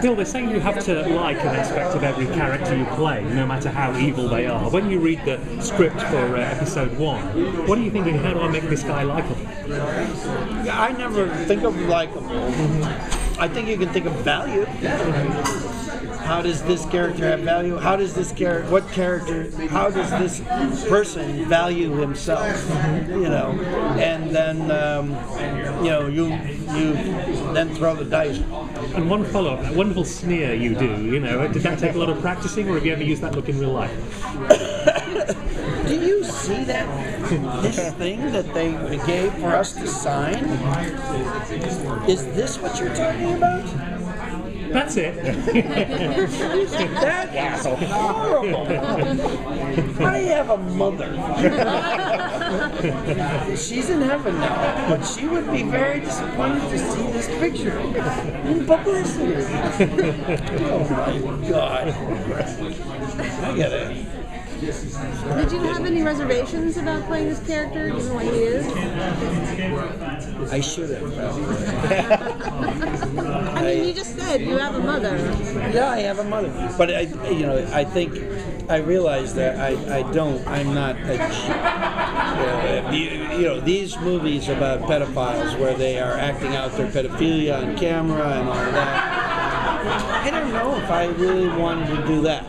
Bill, they're saying you have to like an aspect of every character you play, no matter how evil they are. When you read the script for episode 1, what are you thinking? How do I make this guy likable? I never think of likable. I think you can think of value. How does this character have value? How does this how does this person value himself? You know, and then you then throw the dice. And one follow-up, that wonderful sneer you do, did that take a lot of practicing, or have you ever used that look in real life? Do you see that? This thing that they gave for us to sign? Is this what you're talking about? That's it. That is horrible. I have a mother. She's in heaven now, but she would be very disappointed to see this picture in publicity. Oh my God. I get it. Did you have any reservations about playing this character, given what he is? I should have. I mean, you just said you have a mother. Yeah, I have a mother, but I think I realize that I don't. I'm not. These movies about pedophiles where they are acting out their pedophilia on camera and all that. I don't know if I really wanted to do that.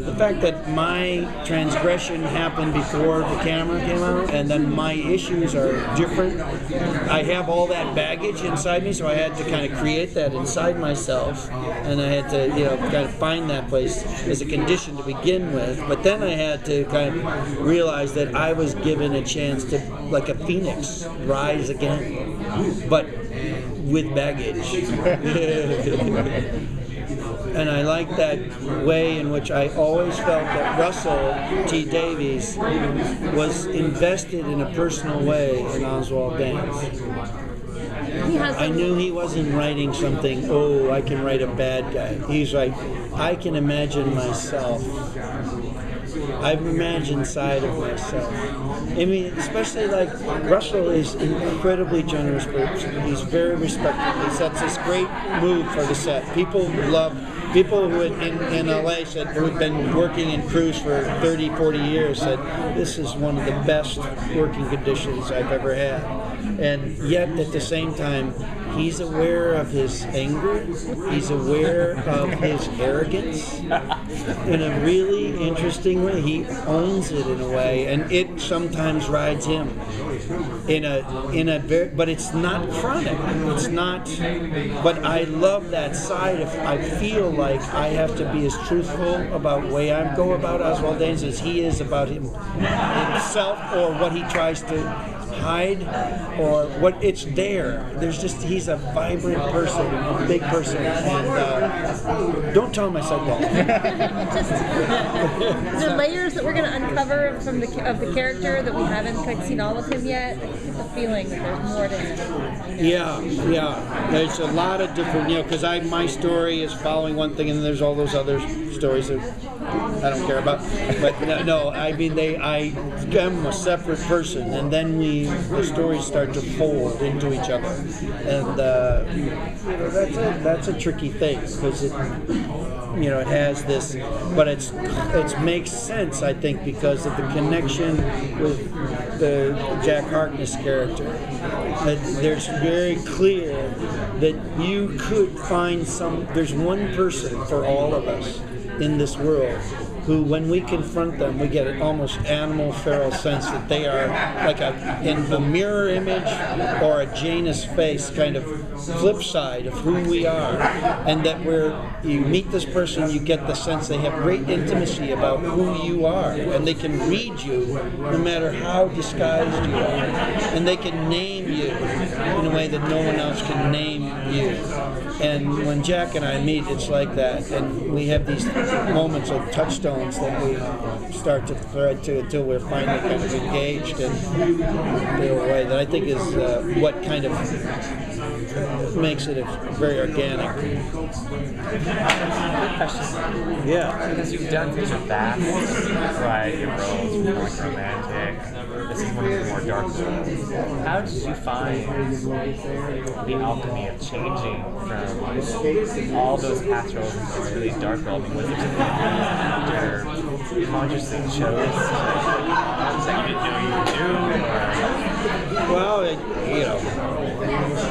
The fact that my transgression happened before the camera came out, and then my issues are different. I have all that baggage inside me, so I had to kind of create that inside myself, and I had to, kind of find that place as a condition to begin with. But then I had to kind of realize that I was given a chance to, like a phoenix, rise again, but with baggage. And I like that way in which I always felt that Russell T. Davies was invested in a personal way in Oswald Danes. I knew he wasn't writing something, I can write a bad guy. He's like, I can imagine myself. I've imagined side of myself. I mean, especially like Russell is an incredibly generous person. He's very respectful. He sets this great mood for the set. People who in LA said, who had been working in crews for 30, 40 years said, this is one of the best working conditions I've ever had. And yet at the same time, he's aware of his anger. He's aware of his arrogance in a really interesting way. He owns it in a way, and it sometimes rides him but it's not chronic. It's not. But I love that side. I feel like I have to be as truthful about the way I go about Oswald Danes as he is about himself, or what he tries to hide, or what it's there. He's a vibrant person, a big person, and don't tell him I said that. Is there layers that we're going to uncover of the character that we haven't seen all of him yet? I get the feeling that there's more to him. Yeah. There's a lot of different, because my story is following one thing, and then there's all those other stories that I don't care about. But no, I mean, I am a separate person, and then the stories start to fold into each other, and that's a tricky thing, because it has this, but it makes sense, I think, because of the connection with the Jack Harkness character. There's very clear that you could find there's one person for all of us in this world who, when we confront them, we get an almost animal feral sense that they are like in the mirror image or a Janus face kind of flip side of who we are, and that you meet this person, you get the sense they have great intimacy about who you are, and they can read you no matter how disguised you are, and they can name you in a way that no one else can name you. And when Jack and I meet, it's like that, and we have these moments of touchstones that we start to thread to until we're finally kind of engaged in a way that I think is what kind of makes it very organic. Good question. Yeah. Because you've done such a vast variety of roles, from like romantic, this is one of the more for Dark World. How did you find the alchemy of changing from all those past roles into these Dark World? I mean, was it just that the actor consciously chose that you didn't know you could do? Well,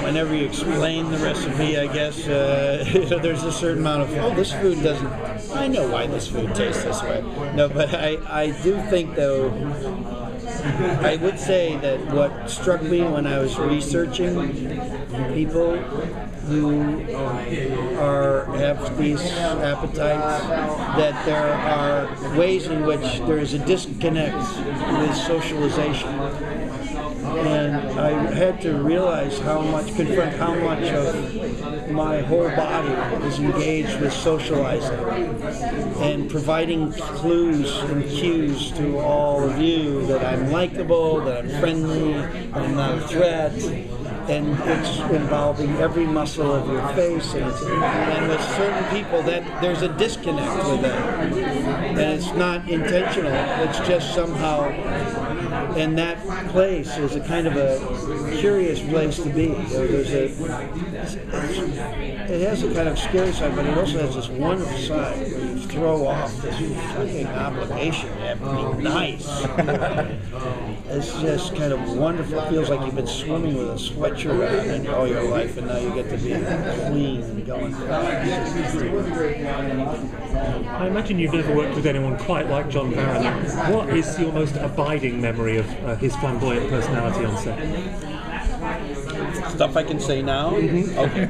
whenever you explain the recipe, I guess there's a certain amount of, oh, this food doesn't, I know why this food tastes this way. No, but I do think, though, I would say that what struck me when I was researching people who have these appetites, that there are ways in which there is a disconnect with socialization. And I had to realize confront how much of my whole body is engaged with socializing and providing clues and cues to all of you that I'm likable, that I'm friendly, that I'm not a threat. And it's involving every muscle of your face, and with certain people that there's a disconnect with that, and it's not intentional. It's just somehow, and that place is a kind of a curious place to be. It has a kind of scary side, but it also has this wonderful side where you throw off this fucking obligation. You have to be nice. It's just kind of wonderful. It feels like you've been swimming with a sweatshirt on all your life, and now you get to be clean and going fast. I imagine you've never worked with anyone quite like John Barron. What is your most abiding memory of his flamboyant personality on set? Stuff I can say now? Mm-hmm. Okay.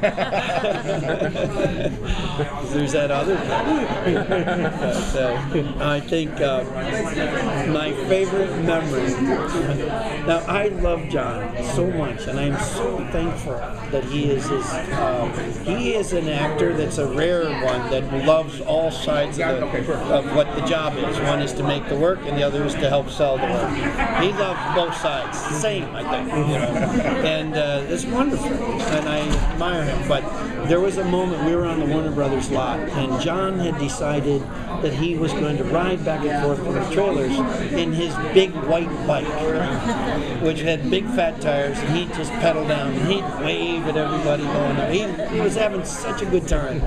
There's that other thing. I think my favorite memory. Now, I love John so much, and I'm so thankful that he is an actor that's a rare one that loves all sides of what the job is. One is to make the work, and the other is to help sell the work. He loves both sides, same, I think, and it's wonderful, and I admire him. But there was a moment, we were on the Warner Brothers lot, and John had decided that he was going to ride back and forth from the trailers in his big white bike, which had big fat tires, and he'd just pedal down, and he'd wave at everybody going on. He was having such a good time.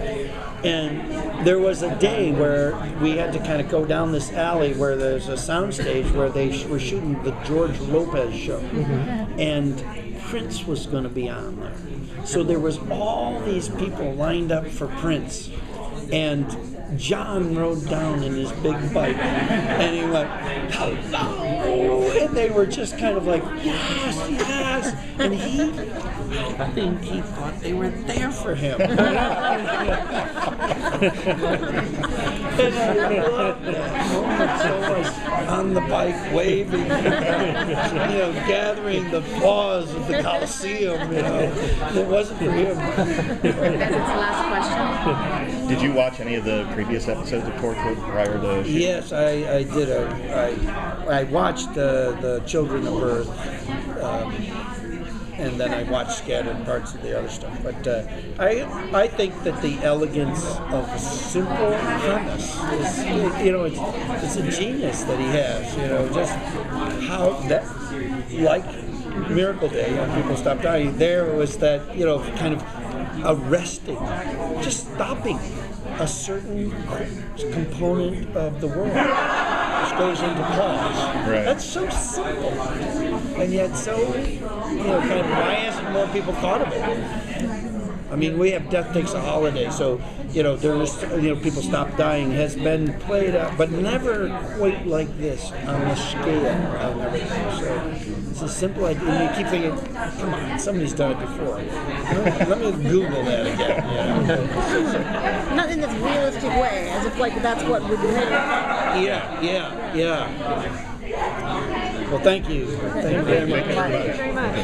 And there was a day where we had to kind of go down this alley where there's a soundstage where they were shooting the George Lopez show. Mm-hmm. And Prince was going to be on there. So there was all these people lined up for Prince. And John rode down in his big bike, and he went, hello, and they were just kind of like, yes, yes, and I think he thought they were there for him. And I loved that moment so much, on the bike, waving, gathering the applause of the Coliseum, It wasn't for him. That's the last question. Did you watch any of the previous episodes of Torchwood prior to shooting? Yes, I did. I watched the Children of Earth, and then I watched scattered parts of the other stuff. But I think that the elegance of a simple premise is, it's a genius that he has. Just how that, like Miracle Day, when people stop dying, there was that, kind of arresting, just stopping a certain component of the world, which goes into pause. Right. That's so simple, and yet so, kind of, why hasn't more people thought of it? I mean, we have Death Takes a Holiday, so, there is, people stop dying, has been played out, but never quite like this on the scale of everything. So it's a simple idea, and you keep thinking, come on, somebody's done it before. Let me Google that again. Not in this realistic way, as if that's what would be. Yeah. Well, thank you. Thank you very much. Thank you very much.